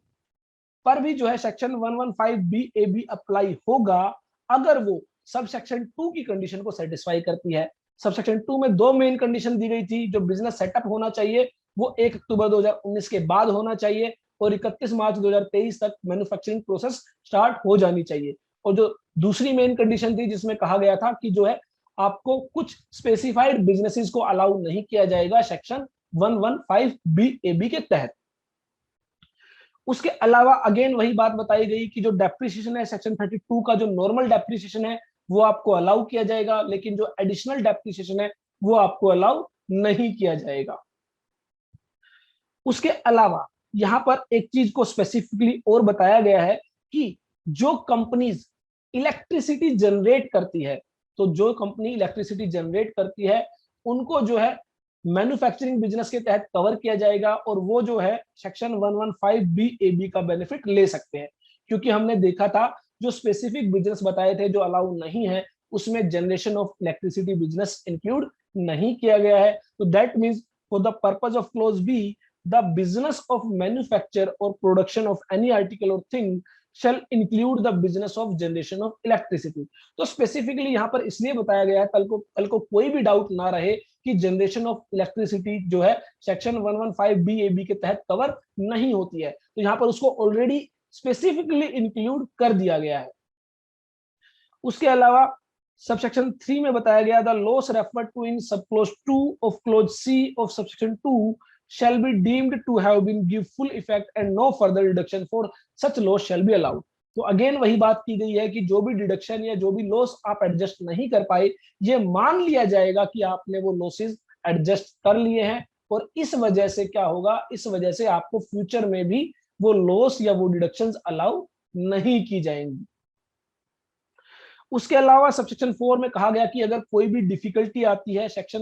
पर भी जो है सेक्शन 115BAB अप्लाई होगा अगर वो सब सेक्शन 2 की कंडीशन को सेटिस्फाई करती है। सब सेक्शन 2 में दो मेन कंडीशन दी गई थी, जो बिजनेस सेटअप होना चाहिए वो 1 अक्टूबर 2019 के बाद होना चाहिए और 31 मार्च 2023 तक मैन्युफैक्चरिंग प्रोसेस स्टार्ट हो जानी चाहिए। और जो दूसरी मेन कंडीशन थी जिसमें कहा गया था कि जो है आपको कुछ स्पेसिफाइड बिजनेसेस को अलाउ नहीं किया जाएगा सेक्शन 115BAB के तहत। उसके अलावा अगेन वही बात बताई गई कि जो डेप्रिसिएशन है सेक्शन 32 का जो नॉर्मल डेप्रिसिएशन है वो आपको अलाउ किया जाएगा, लेकिन जो एडिशनल डेप्रिसिएशन है वो आपको अलाउ नहीं किया जाएगा। उसके अलावा यहां पर एक चीज को स्पेसिफिकली और बताया गया है कि जो कंपनीज इलेक्ट्रिसिटी जनरेट करती है, तो जो कंपनी इलेक्ट्रिसिटी जनरेट करती है उनको जो है मैन्युफैक्चरिंग बिजनेस के तहत कवर किया जाएगा और वो जो है सेक्शन 115BAB का बेनिफिट ले सकते हैं। क्योंकि हमने देखा था जो स्पेसिफिक बिजनेस बताए थे जो अलाउ नहीं है उसमें generation of electricity business include नहीं किया गया है। तो that means for the purpose of clause B the business of manufacture or production of any article or thing shall include the business of generation of electricity। तो specifically यहाँ पर इसलिए बताया गया है कल को कोई भी डाउट ना रहे कि जनरेशन ऑफ इलेक्ट्रिसिटी जो है सेक्शन 115BAB के तहत कवर नहीं होती है, तो यहाँ पर उसको ऑलरेडी स्पेसिफिकली इंक्लूड कर दिया गया है। उसके अलावा सबसेक्शन 3 में बताया गया द लॉस रेफर्ड टू इन सब close 2 of close C of subsection 2 shall be deemed to have been give full effect and no further deduction for such loss shall be allowed। तो अगेन वही बात की गई है कि जो भी डिडक्शन या जो भी लॉस आप एडजस्ट नहीं कर पाए ये मान लिया जाएगा कि आपने वो लॉसेस एडजस्ट कर लिए हैं और इस वजह से क्या होगा, इस वजह से आपको फ्यूचर में भी वो लॉस या वो डिडक्शंस अलाउ नहीं की जाएंगी। उसके अलावा सबसेक्शन 4 में कहा गया कि अगर कोई भी डिफिकल्टी आती है सेक्शन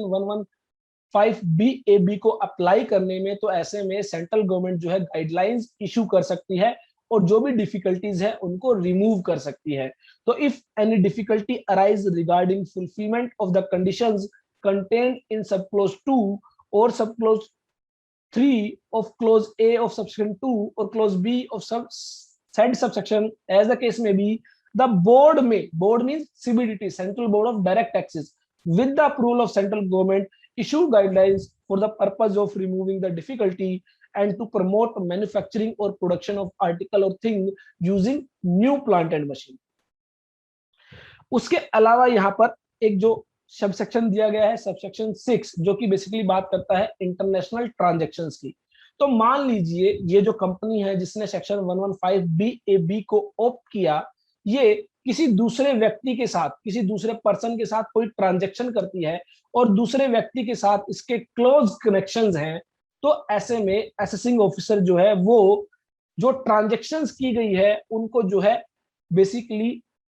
115BAB को अप्लाई करने में तो ऐसे में सेंट्रल गवर्नमेंट जो है गाइडलाइंस इशू कर सकती है और जो भी डिफिकल्टीज है उनको रिमूव कर सकती है। तो if any difficulty arise regarding fulfilment of the conditions contained इन सब क्लोज 2 और सब close 3 of close A of subsection 2 और close B of said subsection as the case may be, the board means CBDT, central board of direct taxes with the approval of central government, issue guidelines for the purpose of removing the difficulty and to promote manufacturing or production of article or thing using new plant and machine. उसके अलावा यहाँ पर एक जो sub section दिया गया है, subsection 6, जो कि बेसिकली बात करता है इंटरनेशनल ट्रांजैक्शंस की। तो मान लीजिए ये जो कंपनी है जिसने सेक्शन 115 बी ए बी को ऑप्ट किया, ये किसी दूसरे व्यक्ति के साथ, किसी दूसरे पर्सन के साथ कोई ट्रांजैक्शन करती है और दूसरे व्यक्ति के साथ इसके क्लोज कनेक्शंस हैं, तो ऐसे में असेसिंग ऑफिसर जो है वो जो ट्रांजैक्शंस की गई है उनको जो है बेसिकली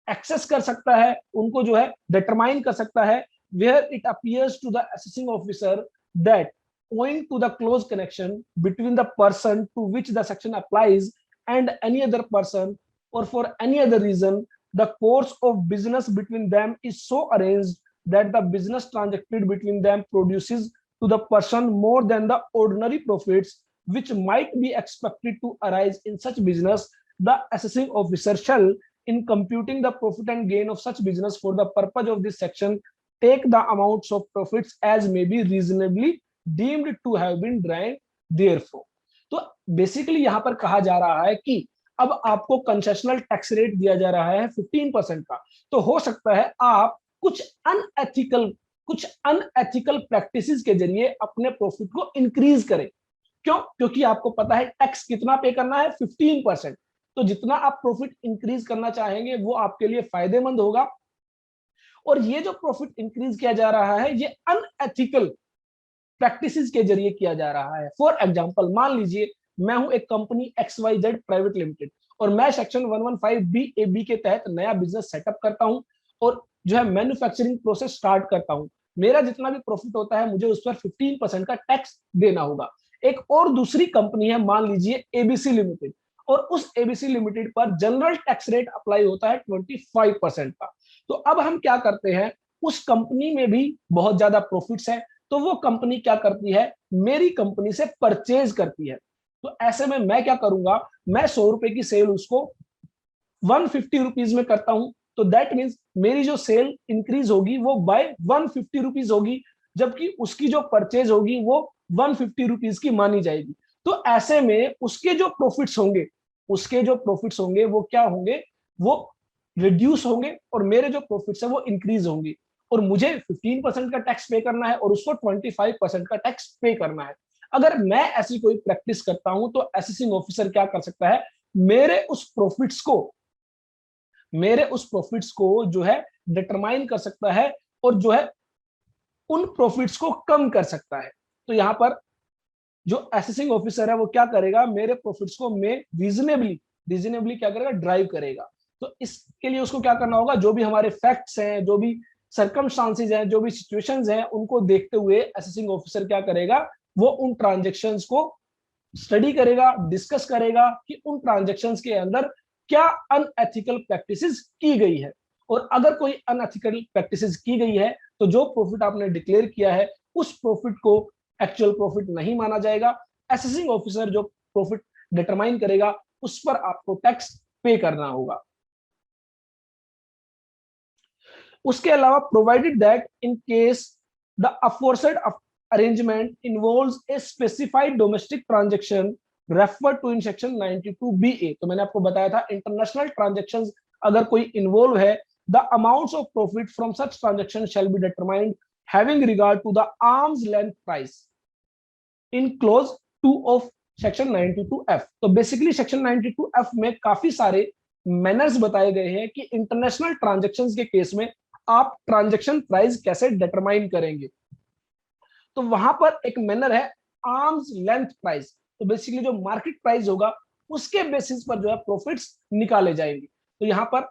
एक्सेस कर सकता है, उनको जो है डिटरमाइन कर सकता है, where it appears to the assessing officer that owing to the close connection between the person to which the section applies and any other person, or for any other reason, the course of business between them is so arranged that the business transacted between them produces to the person more than the ordinary profits which might be expected to arise in such business, the assessing officer shall, in computing the profit and gain of such business for the purpose of this section, take the amounts of profits as may be reasonably deemed to have been drawn therefore. तो basically यहाँ पर कहा जा रहा है कि अब आपको कंसेशनल टैक्स रेट दिया जा रहा है 15% का, तो हो सकता है आप कुछ अनएथिकल प्रैक्टिसेस के जरिए अपने प्रॉफिट को इंक्रीज करें। क्यों? क्योंकि आपको पता है टैक्स कितना पे करना है, 15%। तो जितना आप प्रॉफिट इंक्रीज करना चाहेंगे वो आपके लिए फायदेमंद होगा। और ये जो प्रॉफिट इंक्रीज किया जा रहा है ये अनएथिकल प्रैक्टिसेस के जरिए किया जा रहा है। फॉर एग्जांपल, मान लीजिए मैं हूं एक कंपनी XYZ प्राइवेट लिमिटेड और मैं सेक्शन 115 BAB के तहत नया बिजनेस सेटअप करता हूं और जो है मैन्युफैक्चरिंग प्रोसेस स्टार्ट करता हूं। मेरा जितना भी प्रॉफिट होता है मुझे उस पर 15% का टैक्स देना होगा। एक और दूसरी कंपनी है, मान लीजिए ABC लिमिटेड, और उस ABC लिमिटेड पर जनरल टैक्स रेट अप्लाई होता है 25% का। तो अब हम क्या करते हैं, उस कंपनी में भी बहुत ज्यादा प्रॉफिट्स है, तो वो कंपनी क्या करती है, मेरी कंपनी से परचेज करती है। तो ऐसे में मैं क्या करूंगा, मैं 100 रुपए की सेल उसको 150 रुपीज में करता हूं, तो दैट मीन्स मेरी जो सेल इंक्रीज होगी वो बाय 150 रुपीज होगी, जबकि उसकी जो परचेज होगी वो 150 रुपीज की मानी जाएगी। तो ऐसे में उसके जो प्रॉफिट्स होंगे वो क्या होंगे, वो रिड्यूस होंगे और मेरे जो प्रॉफिट्स है वो इंक्रीज होंगे। और मुझे 15% का टैक्स पे करना है और उसको 25% का टैक्स पे करना है। अगर मैं ऐसी कोई प्रैक्टिस करता हूं तो असेसिंग ऑफिसर क्या कर सकता है, मेरे उस प्रॉफिट्स को जो है डिटरमाइन कर सकता है और जो है उन प्रॉफिट्स को कम कर सकता है। तो यहां पर जो असेसिंग ऑफिसर है वो क्या करेगा, मेरे प्रॉफिट्स को में रीजनेबली क्या करेगा, ड्राइव करेगा। तो इसके लिए उसको क्या करना होगा, जो भी हमारे फैक्ट्स हैं, जो भी सर्कमस्टांसेस हैं, जो भी सिचुएशंस हैं, उनको देखते हुए असेसिंग ऑफिसर क्या करेगा, वो उन ट्रांजैक्शंस को स्टडी करेगा, डिस्कस करेगा कि उन ट्रांजैक्शंस के अंदर क्या अनएथिकल प्रैक्टिसेस की गई है। और अगर कोई अनएथिकल प्रैक्टिसेस की गई है तो जो प्रॉफिट आपने डिक्लेयर किया है उस प्रॉफिट को एक्चुअल प्रॉफिट नहीं माना जाएगा। असेसिंग ऑफिसर जो प्रॉफिट डिटरमाइन करेगा उस पर आपको टैक्स पे करना होगा। उसके अलावा provided that in case the aforesaid arrangement involves a specified domestic transaction referred to in section 92BA। तो मैंने आपको बताया था इंटरनेशनल ट्रांजैक्शंस अगर कोई इन्वॉल्व है, the amounts of profit from such transaction shall be determined having regard to the arm's length price in clause 2 of section 92F। तो basically section 92F में काफी सारे मैनर्स बताए गए हैं कि इंटरनेशनल ट्रांजैक्शंस के केस में आप ट्रांजैक्शन प्राइस कैसे डिटरमाइन करेंगे। तो वहां पर एक मैनर है आर्म्स लेंथ प्राइस। तो बेसिकली जो मार्केट प्राइस होगा उसके बेसिस पर जो है प्रॉफिट्स निकाले जाएंगे। तो यहाँ पर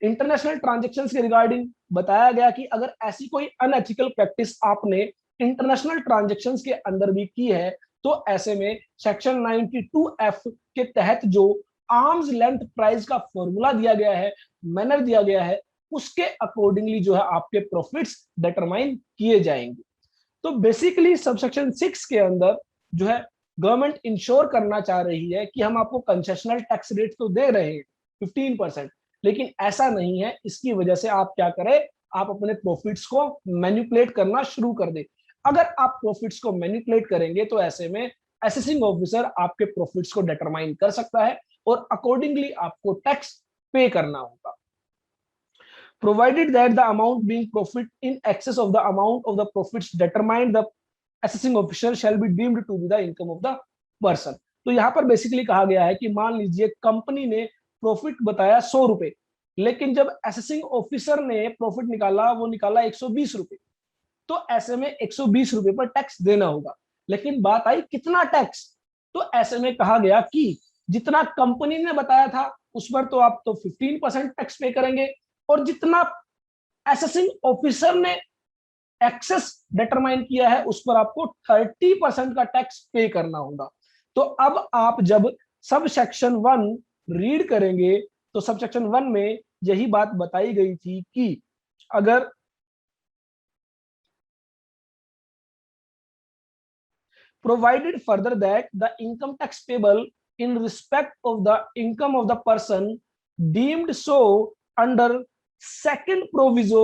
इंटरनेशनल ट्रांजैक्शंस के रिगार्डिंग बताया गया कि अगर ऐसी कोई अनएथिकल प्रैक्टिस आपने इंटरनेशनल ट्रांजैक्शंस के अंदर भी की है तो ऐसे में सेक्शन 92F के तहत जो आर्म्स लेंथ प्राइस का फॉर्मूला दिया गया है, मैनर दिया गया है, उसके अकॉर्डिंगली जो है आपके प्रॉफिट्स डिटरमाइन किए जाएंगे। तो बेसिकली सबसेक्शन 6 के अंदर जो है गवर्नमेंट इंश्योर करना चाह रही है कि हम आपको कंसेशनल टैक्स रेट तो दे रहे हैं 15%, लेकिन ऐसा नहीं है। इसकी वजह से आप क्या करें, आप अपने प्रॉफिट्स को मैनिपुलेट करना शुरू कर दे। अगर आप प्रॉफिट्स को मैनिपुलेट करेंगे तो ऐसे में असेसिंग ऑफिसर आपके प्रॉफिट्स को डिटरमाइन कर सकता है और अकॉर्डिंगली आपको टैक्स पे करना होगा। Provided that the amount being profit in excess of the amount of the profits determined, the assessing officer shall be deemed to be the income of the person। तो यहाँ पर बेसिकली कहा गया है कि मान लीजिए कंपनी ने प्रॉफिट बताया 100 रुपए, लेकिन जब असेसिंग ऑफिसर ने प्रॉफिट निकाला वो निकाला 120 रुपए, तो ऐसे में 120 रुपए पर टैक्स देना होगा। लेकिन बात आई कितना टैक्स, तो ऐसे में कहा गया कि जितना कंपनी ने बताया था उस पर तो आप तो 15% टैक्स पे करेंगे, और जितना असेसिंग ऑफिसर ने एक्सेस डिटरमाइन किया है उस पर आपको 30% का टैक्स पे करना होगा। तो अब आप जब सब सेक्शन 1 रीड करेंगे तो सब सेक्शन 1 में यही बात बताई गई थी कि अगर provided further that the income tax payable in respect of the income of the person deemed so under second proviso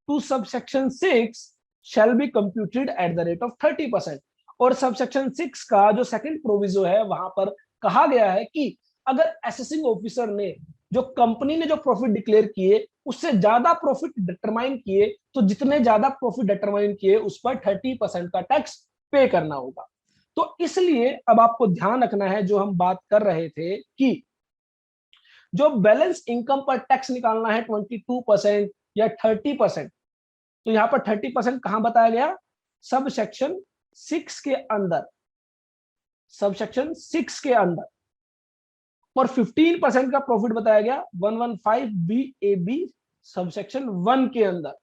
to subsection 6 shall be computed at the rate of 30%। और subsection 6 का जो सेकंड प्रोविजो है वहां पर कहा गया है कि अगर असेसिंग ऑफिसर ने जो कंपनी ने जो प्रॉफिट डिक्लेयर किए उससे ज्यादा प्रॉफिट डिटरमाइन किए, तो जितने ज्यादा प्रॉफिट डिटरमाइन किए उस पर 30% का टैक्स पे करना होगा। तो इसलिए अब आपको ध्यान रखना है जो हम बात कर रहे थे कि जो बैलेंस इनकम पर टैक्स निकालना है 22% या 30%, तो यहां पर 30% कहां बताया गया, सब सेक्शन 6 के अंदर, सब सेक्शन 6 के अंदर, और 15% का प्रॉफिट बताया गया 115 BAB सब सेक्शन 1 के अंदर।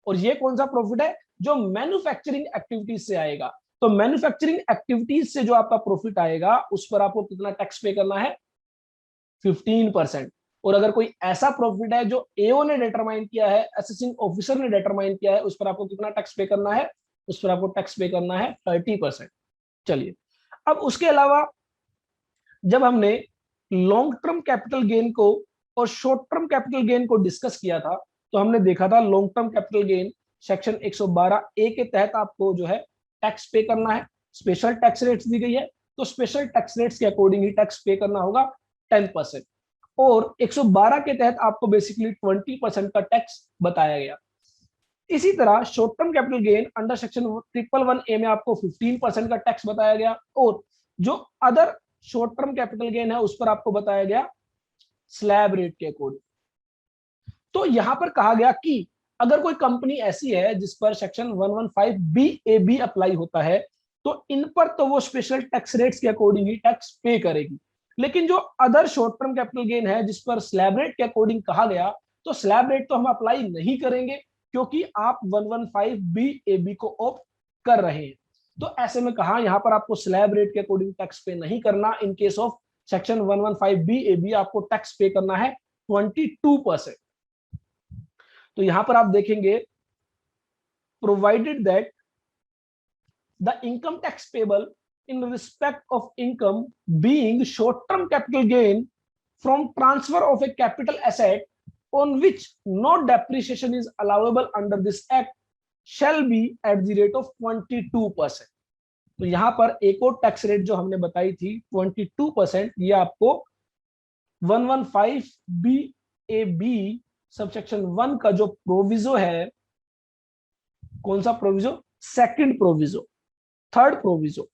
और ये कौन सा प्रॉफिट है, जो मैन्युफैक्चरिंग एक्टिविटीज से आएगा। तो मैन्युफैक्चरिंग एक्टिविटीज से जो आपका प्रॉफिट आएगा उस पर आपको कितना टैक्स पे करना है, 15%। और अगर कोई ऐसा प्रॉफिट है जो एओ ने डिटरमाइन किया है, असेसिंग ऑफिसर ने डिटरमाइन किया है, उस पर आपको कितना टैक्स पे करना है, उस पर आपको टैक्स पे करना है 30%। चलिए, अब उसके अलावा जब हमने लॉन्ग टर्म कैपिटल गेन को और शॉर्ट टर्म कैपिटल गेन को डिस्कस किया था, तो हमने देखा था long term capital gain section 112A के तहत आपको जो है टैक्स पे करना है। स्पेशल टैक्स रेट्स दी गई है, तो स्पेशल टैक्स रेट्स के अकॉर्डिंग ही टैक्स पे करना होगा 10%। और 112 के तहत आपको बेसिकली 20% का टैक्स बताया गया। इसी तरह short term capital gain under section 111A में आपको 15% का टैक्स बताया गया, और जो other short term capital gain है उस पर आपको बताया गया स्लैब रेट के अकॉर्डिंग। तो यहां पर कहा गया कि अगर कोई कंपनी ऐसी है जिस पर सेक्शन 115 BAB अप्लाई होता है, तो इन पर तो वो स्पेशल टैक्स रेट्स के अकॉर्डिंग ही टैक्स पे करेगी। लेकिन जो other short term capital gain है जिस पर स्लैब रेट के अकॉर्डिंग कहा गया, तो स्लैब रेट तो हम अप्लाई नहीं करेंगे क्योंकि आप 115 BAB को ऑप्ट कर रहे हैं। तो ऐसे में कहा यहां पर आपको स्लैब रेट के अकॉर्डिंग टैक्स पे नहीं करना। In case of section 115 BAB आपको टैक्स पे करना है 22%। तो यहां पर आप देखेंगे provided that the income tax payable in respect of income being short-term capital gain from transfer of a capital asset on which no depreciation is allowable under this act shall be at the rate of 22%। तो यहां पर एक और tax rate जो हमने बताई थी 22%, ये आपको 115 BAB सबसेक्शन 1 का जो प्रोविजो है, कौन सा proviso, second proviso, third proviso,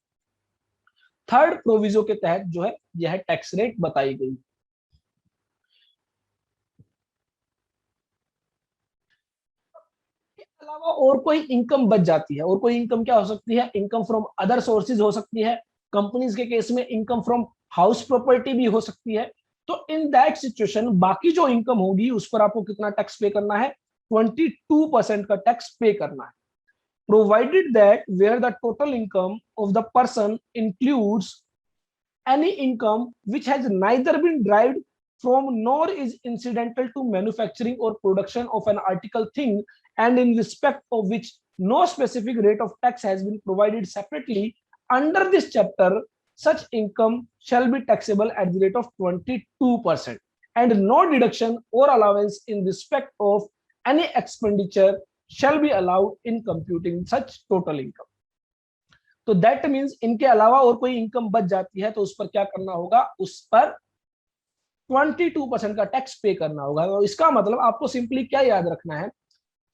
third proviso के तहत जो है यह टैक्स रेट बताई गई। इसके अलावा और कोई इनकम बच जाती है, और कोई इनकम क्या हो सकती है, इनकम फ्रॉम अदर सोर्सेज हो सकती है। कंपनीज के केस में इनकम फ्रॉम हाउस प्रॉपर्टी भी हो सकती है। तो इन दैट सिचुएशन बाकी जो इनकम होगी उस पर आपको कितना टैक्स पे करना है, 22% का टैक्स पे करना है। Provided that where the total income of the person includes any income which has neither been derived from nor is incidental to manufacturing or production of an article thing, and in respect of which no specific rate of tax has been provided separately under this chapter, such income shall be taxable at the rate of 22%, and no deduction or allowance in respect of any expenditure shall be allowed in computing such total income. तो that means इनके अलावा और कोई income बच जाती है तो उस पर क्या करना होगा, उस पर 22% का टैक्स पे करना होगा। तो इसका मतलब आपको सिंपली क्या याद रखना है,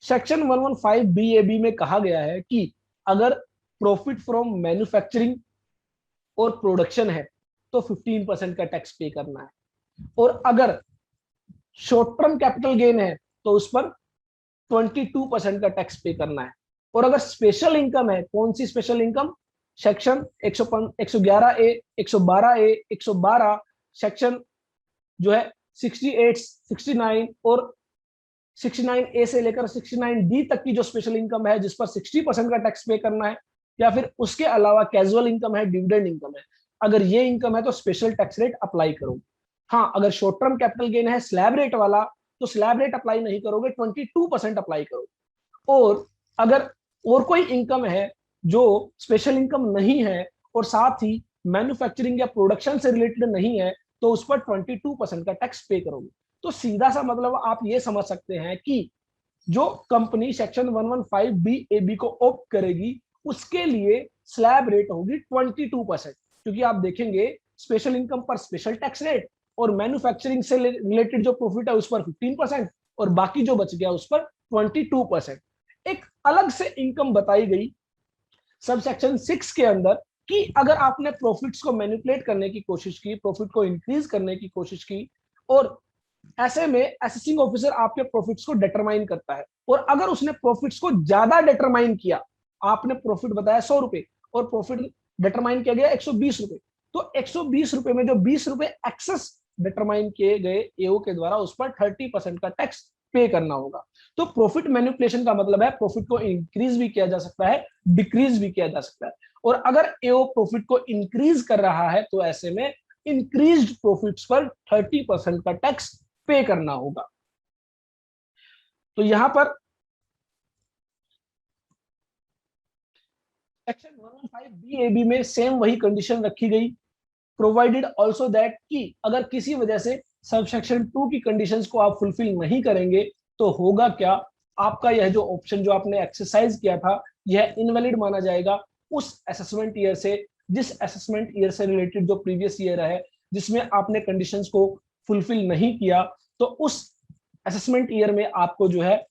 सेक्शन 115 BAB में कहा गया है कि अगर प्रॉफिट फ्रॉम मैन्युफैक्चरिंग और प्रोडक्शन है तो 15% का टैक्स पे करना है, और अगर शॉर्ट टर्म कैपिटल गेन है तो उस पर 22% का टैक्स पे करना है। और अगर स्पेशल इनकम है, कौन सी special income, section 111A, 112A, 112, section जो है 68, 69 और 69A से लेकर 69D तक की जो स्पेशल इनकम है जिस पर 60% का टैक्स पे करना है, या फिर उसके अलावा कैजुअल इनकम है, डिविडेंड इनकम है, अगर ये इनकम है तो स्पेशल टैक्स रेट अप्लाई करो। हाँ, अगर शॉर्ट टर्म कैपिटल गेन है स्लैब रेट वाला तो स्लैब रेट अप्लाई नहीं करोगे, 22% अप्लाई करो। और अगर और कोई इनकम है जो स्पेशल इनकम नहीं है और साथ ही मैन्युफैक्चरिंग या प्रोडक्शन से रिलेटेड नहीं है तो उस पर 22% का टैक्स पे करोगे। तो सीधा सा मतलब आप ये समझ सकते हैं कि जो कंपनी सेक्शन 115 BAB को ऑप्ट करेगी उसके लिए स्लैब रेट होगी 22%, क्योंकि आप देखेंगे स्पेशल इनकम पर स्पेशल टैक्स रेट और मैन्युफैक्चरिंग से रिलेटेड जो प्रॉफिट है उस पर 15% और बाकी जो बच गया उस पर 22%। एक अलग से इनकम बताई गई सब सेक्शन 6 के अंदर कि अगर आपने प्रॉफिट्स को मैनिपुलेट करने की कोशिश की, प्रॉफिट को इंक्रीज करने की कोशिश की, और ऐसे में असेसिंग ऑफिसर आपके प्रॉफिट्स को डिटरमाइन करता है, और अगर उसने प्रॉफिट्स को ज्यादा डिटरमाइन किया, आपने प्रॉफिट बताया 100 रुपए और प्रॉफिट डिटरमाइन किया गया 120 रुपए, तो 120 रुपए में जो 20 रुपए एक्सेस डिटरमाइन किए गए एओ के द्वारा उस पर 30% का टैक्स पे करना होगा। तो प्रॉफिट मैनिपुलेशन का मतलब है प्रॉफिट को इंक्रीज भी किया जा सकता है, डिक्रीज भी किया जा सकता है, और अगर एओ प्रॉफिट को इंक्रीज कर रहा है तो ऐसे में इंक्रीज्ड प्रॉफिट्स पर 30% का टैक्स पे करना होगा। तो यहां पर सेक्शन 115 BAB में सेम वही कंडीशन रखी गई, प्रोवाइडेड आल्सो दैट कि अगर किसी वजह से सब सेक्शन 2 की कंडीशंस को आप फुलफिल नहीं करेंगे तो होगा क्या, आपका यह जो ऑप्शन जो आपने एक्सरसाइज किया था यह इनवैलिड माना जाएगा उस असेसमेंट ईयर से, जिस असेसमेंट ईयर से रिलेटेड जो प्रीवियस ईयर है जिसमें आपने कंडीशंस को फुलफिल नहीं किया, तो उस असेसमेंट ईयर में आपको जो है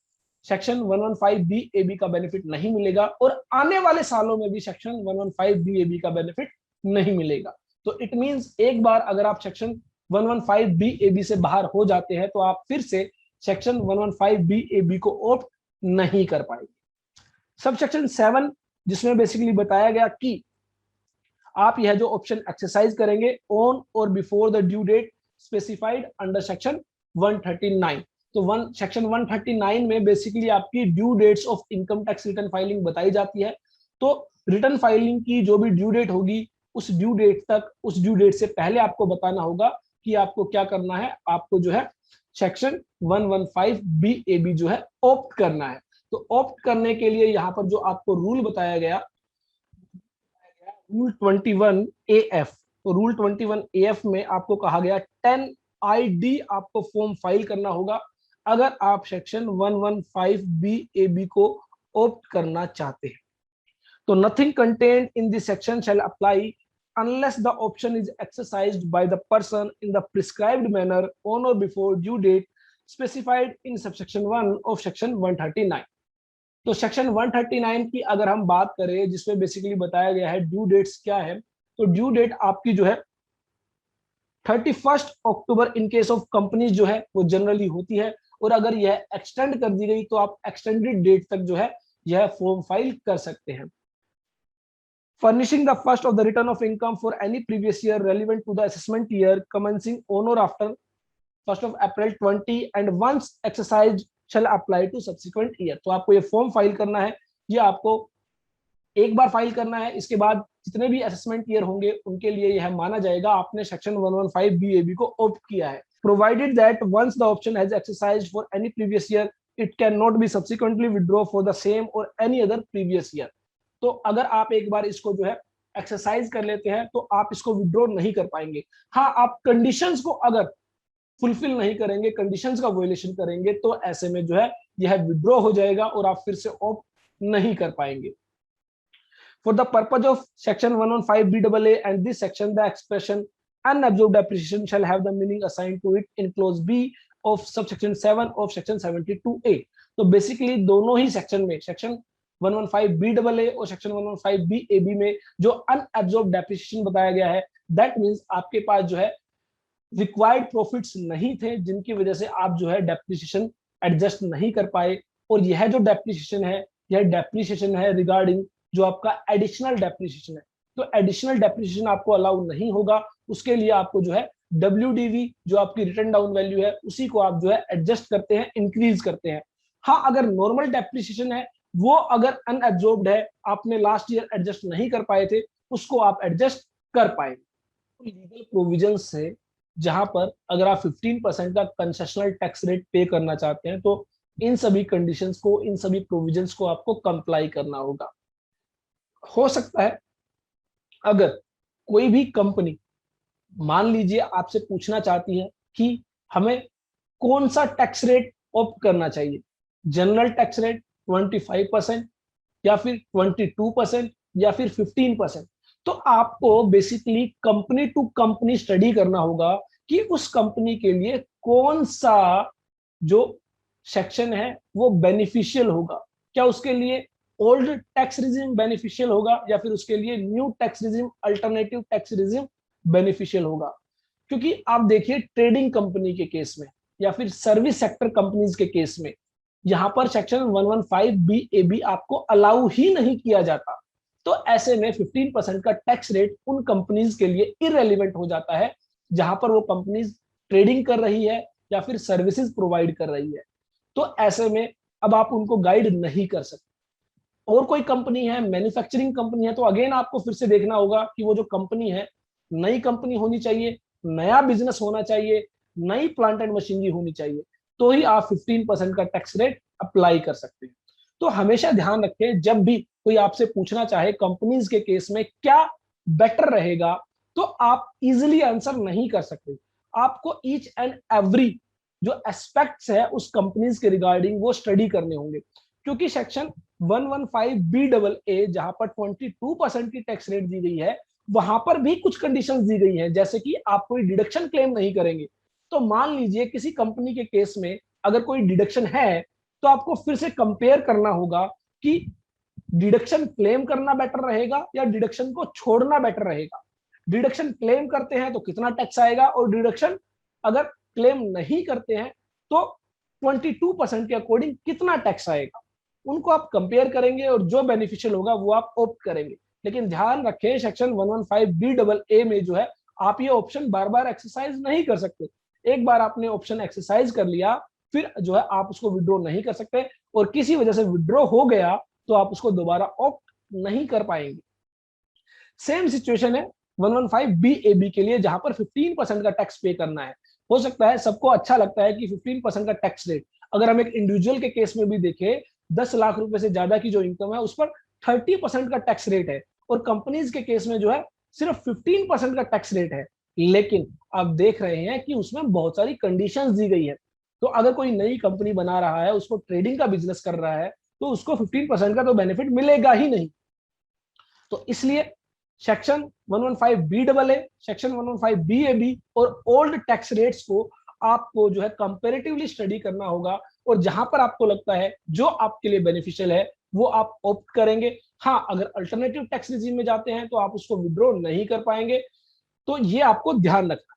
सेक्शन 115 BAB का बेनिफिट नहीं मिलेगा, और आने वाले सालों में भी सेक्शन 115 BAB का बेनिफिट नहीं मिलेगा। तो इट मींस एक बार अगर आप सेक्शन 115 BAB से बाहर हो जाते हैं तो आप फिर से सेक्शन 115 BAB को ऑप्ट नहीं कर पाएंगे। सब सेक्शन 7 जिसमें बेसिकली बताया गया कि आप यह जो ऑप्शन एक्सरसाइज करेंगे on or before the due date specified under section 139। तो सेक्शन 139 में बेसिकली आपकी due dates of income tax return filing बताई जाती है। तो रिटर्न फाइलिंग की जो भी ड्यू डेट होगी उस ड्यू डेट तक, उस ड्यू डेट से पहले आपको बताना होगा कि आपको क्या करना है, आपको जो है सेक्शन 115 BAB जो है ऑप्ट करना है। तो ऑप्ट करने के लिए यहाँ पर जो आपको रूल बताया गया रूल 21AF, तो रूल 21AF में आपको कहा गया 10 ID आपको फॉर्म फाइल करना होगा अगर आप सेक्शन 115 BAB को ऑप्ट करना चाहते हैं। तो nothing contained in this section shall apply unless the option is exercised by the person in the prescribed manner on or before due date specified in subsection 1 of section 139। तो section 139 की अगर हम बात करें जिसमें बेसिकली बताया गया है ड्यू डेट्स क्या है, तो ड्यू डेट आपकी जो है 31 अक्टूबर इन केस ऑफ कंपनीज जो है वो जनरली होती है, और अगर यह एक्सटेंड कर दी गई तो आप एक्सटेंडेड डेट तक जो है यह फॉर्म फाइल कर सकते हैं। Furnishing the first of the return of income for any previous year relevant to the assessment year commencing on or after 1st of April 20 and once exercised shall apply to subsequent year। तो आपको ये form file करना है, ये आपको एक बार file करना है, इसके बाद जितने भी असेसमेंट ईयर होंगे उनके लिए यह माना जाएगा आपने सेक्शन 115 BAB को ऑप्ट किया है, provided that once the option has exercised for any previous year it can not be subsequently withdraw for the same or any other previous year. तो अगर आप एक बार इसको जो है एक्सरसाइज कर लेते हैं तो आप इसको विड्रॉ नहीं कर पाएंगे। हाँ, आप कंडीशंस को अगर फुलफिल नहीं करेंगे, कंडीशंस का वायलेशन करेंगे, तो ऐसे में जो है यह विड्रॉ हो जाएगा और आप फिर से ऑप्ट नहीं कर पाएंगे। For the purpose of section 115BAA and this section, the expression unabsorbed depreciation shall have the meaning assigned to it in clause B of subsection 7 of section 72A. तो बेसिकली दोनों ही सेक्शन में, section 115BAA और section 115BAB में जो unabsorbed depreciation बताया गया है, that means आपके पास जो है रिक्वायर्ड प्रॉफिट्स नहीं थे जिनकी वजह से आप जो है डेप्रिसिएशन एडजस्ट नहीं कर पाए, और यह जो डेप्रिसिएशन है, यह डेप्रिसिएशन है रिगार्डिंग जो आपका एडिशनल डेप्रिसिएशन है। तो एडिशनल डेप्रिसिएशन आपको अलाउ नहीं होगा, उसके लिए आपको जो है WDV जो आपकी रिटर्न डाउन वैल्यू है उसी को आप जो है एडजस्ट करते हैं, इंक्रीज करते हैं। हाँ, अगर नॉर्मल डेप्रिसिएशन है वो अगर अनएब्जॉर्ब्ड है, आपने लास्ट ईयर एडजस्ट नहीं कर पाए थे, उसको आप एडजस्ट कर पाएंगे। तो लीगल प्रोविजन से जहां पर अगर आप 15% का कंसेशनल टैक्स रेट पे करना चाहते हैं तो इन सभी कंडीशंस को, इन सभी प्रोविजंस को आपको कंप्लाई करना होगा। हो सकता है अगर कोई भी कंपनी मान लीजिए आपसे पूछना चाहती है कि हमें कौन सा टैक्स रेट ऑप्ट करना चाहिए, जनरल टैक्स रेट 25% या फिर 22% या फिर 15%, तो आपको basically company to company study करना होगा कि उस कंपनी के लिए कौन सा जो सेक्शन है वो बेनिफिशियल होगा। क्या उसके लिए ओल्ड टैक्स रिजिम बेनिफिशियल होगा या फिर उसके लिए new tax regime, alternative tax regime beneficial होगा। क्योंकि आप देखिए ट्रेडिंग कंपनी के केस में या फिर सर्विस सेक्टर कंपनीज के केस में यहां पर सेक्शन 115BAB आपको अलाउ ही नहीं किया जाता। तो ऐसे में 15% का टैक्स रेट उन कंपनीज के लिए इररेलेवेंट हो जाता है जहां पर वो कंपनीज ट्रेडिंग कर रही है या फिर सर्विसेज प्रोवाइड कर रही है। तो ऐसे में अब आप उनको गाइड नहीं कर सकते। और कोई कंपनी है, मैन्युफैक्चरिंग कंपनी है, तो अगेन आपको फिर से देखना होगा कि वो जो कंपनी है नई कंपनी होनी चाहिए, नया बिजनेस होना चाहिए, नई प्लांट एंड मशीनरी होनी चाहिए, तो ही आप 15% का टैक्स रेट अप्लाई कर सकते हैं। तो हमेशा ध्यान रखें जब भी कोई आपसे पूछना चाहे कंपनीज के केस में क्या बेटर रहेगा, तो आप इजिली आंसर नहीं कर सकते। आपको ईच एंड एवरी जो एस्पेक्ट्स है उस कंपनीज के रिगार्डिंग वो स्टडी करने होंगे, क्योंकि सेक्शन 115BAA जहां पर 22% की टैक्स रेट दी गई है वहां पर भी कुछ कंडीशंस दी गई हैं, जैसे कि आप कोई डिडक्शन क्लेम नहीं करेंगे। तो मान लीजिए किसी कंपनी के केस में अगर कोई डिडक्शन है तो आपको फिर से कंपेयर करना होगा कि डिडक्शन क्लेम करना बेटर रहेगा या डिडक्शन को छोड़ना बेटर रहेगा। डिडक्शन क्लेम करते हैं तो कितना टैक्स आएगा, और डिडक्शन अगर क्लेम नहीं करते हैं तो 22% के अकॉर्डिंग कितना टैक्स आएगा, उनको आप कंपेयर करेंगे और जो बेनिफिशियल होगा वो आप ऑप्ट करेंगे। लेकिन ध्यान रखें सेक्शन 115BAA में जो है आप ये ऑप्शन बार बार एक्सरसाइज नहीं कर सकते। एक बार आपने ऑप्शन एक्सरसाइज कर लिया फिर जो है आप उसको विड्रॉ नहीं कर सकते, और किसी वजह से विड्रॉ हो गया तो आप उसको दोबारा ऑप्ट नहीं कर पाएंगे। सेम सिचुएशन है 115BAB के लिए जहां पर 15% का टैक्स पे करना है। हो सकता है सबको अच्छा लगता है कि 15% का टैक्स रेट, अगर हम एक इंडिविजुअल के केस में भी देखें 10 लाख रुपए से ज्यादा की जो इनकम है उस पर 30% का टैक्स रेट है, और कंपनीज के केस में जो है सिर्फ 15% का टैक्स रेट है। लेकिन आप देख रहे हैं कि उसमें बहुत सारी कंडीशंस दी गई है। तो अगर कोई नई कंपनी बना रहा है, उसको ट्रेडिंग का बिजनेस कर रहा है, तो उसको 15% का तो बेनिफिट मिलेगा ही नहीं। तो इसलिए सेक्शन 115BAA, सेक्शन 115BAB और ओल्ड टैक्स रेट्स को आपको जो है कंपैरेटिवली स्टडी करना होगा, और जहां पर आपको लगता है जो आपके लिए बेनिफिशियल है वो आप ऑप्ट करेंगे। हाँ, अगर अल्टरनेटिव टैक्स रिजीम में जाते हैं तो आप उसको विड्रॉ नहीं कर पाएंगे। तो ये आपको ध्यान रखना।